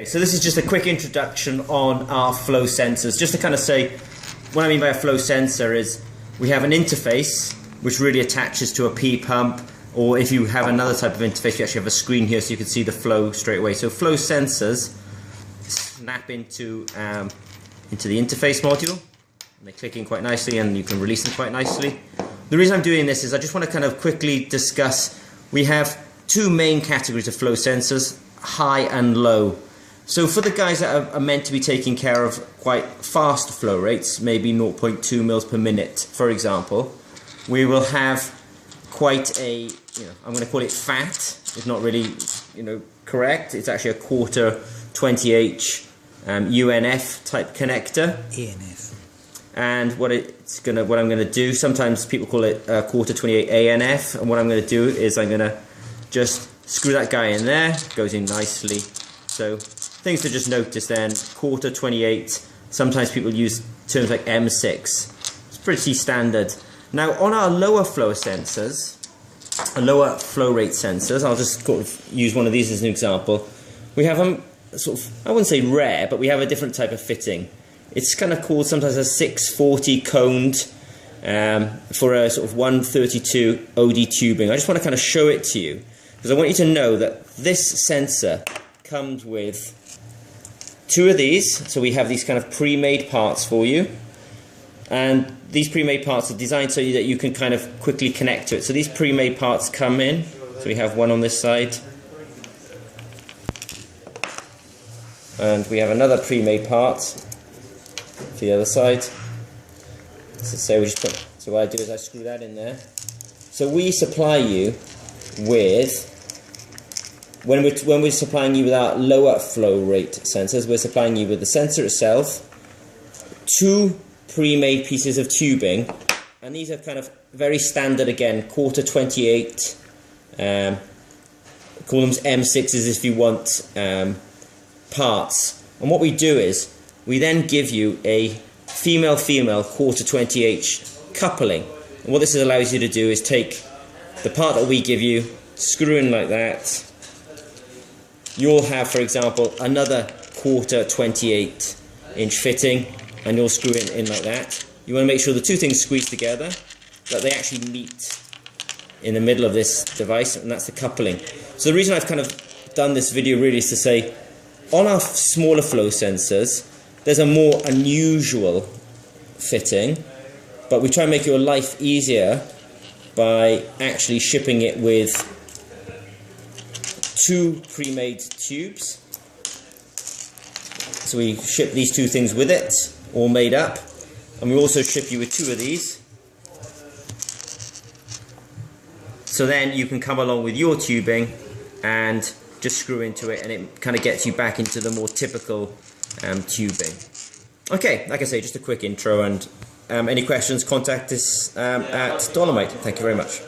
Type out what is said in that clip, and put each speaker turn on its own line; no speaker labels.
So this is just a quick introduction on our flow sensors. Just to kind of say, what I mean by a flow sensor is we have an interface which really attaches to a P pump, or if you have another type of interface, you actually have a screen here so you can see the flow straight away. So flow sensors snap into the interface module, and they click in quite nicely and you can release them quite nicely. The reason I'm doing this is I just want to kind of quickly discuss, we have two main categories of flow sensors, high and low. So for the guys that are meant to be taking care of quite fast flow rates, maybe 0.2 mils per minute, for example, we will have quite a, I'm going to call it fat. It's not really, correct. It's actually a quarter 20H UNF type connector.
ENF.
And what I'm going to do, sometimes people call it quarter 28 ANF, and what I'm going to do is I'm going to just screw that guy in there. Goes in nicely. So things to just notice then, quarter 28, sometimes people use terms like M6. It's pretty standard. Now on our lower flow sensors, lower flow rate sensors, I'll just use one of these as an example. We have them sort of, I wouldn't say rare, but we have a different type of fitting. It's kind of called sometimes a 640 coned for a sort of 132 OD tubing. I just want to kind of show it to you because I want you to know that this sensor comes with two of these. So we have these kind of pre-made parts for you, and these pre-made parts are designed so that you can kind of quickly connect to it. So these pre-made parts come in. So we have one on this side, and we have another pre-made part for the other side. So what I do is I screw that in there. So we supply you with, when we're supplying you with our lower flow rate sensors, we're supplying you with the sensor itself, two pre-made pieces of tubing, and these are kind of very standard again, quarter 28, call them M6s if you want, parts. And what we do is we then give you a female-female quarter 20H coupling. And what this allows you to do is take the part that we give you, screw in like that. You'll have, for example, another quarter 28-inch fitting, and you'll screw it in like that. You want to make sure the two things squeeze together, that they actually meet in the middle of this device, and that's the coupling. So the reason I've kind of done this video really is to say, on our smaller flow sensors, there's a more unusual fitting, but we try and make your life easier by actually shipping it with two pre-made tubes. So we ship these two things with it, all made up, and we also ship you with two of these. So then you can come along with your tubing and just screw into it, and it kind of gets you back into the more typical tubing. Okay, like I say, just a quick intro, and any questions, contact us at Dolomite. Thank you very much.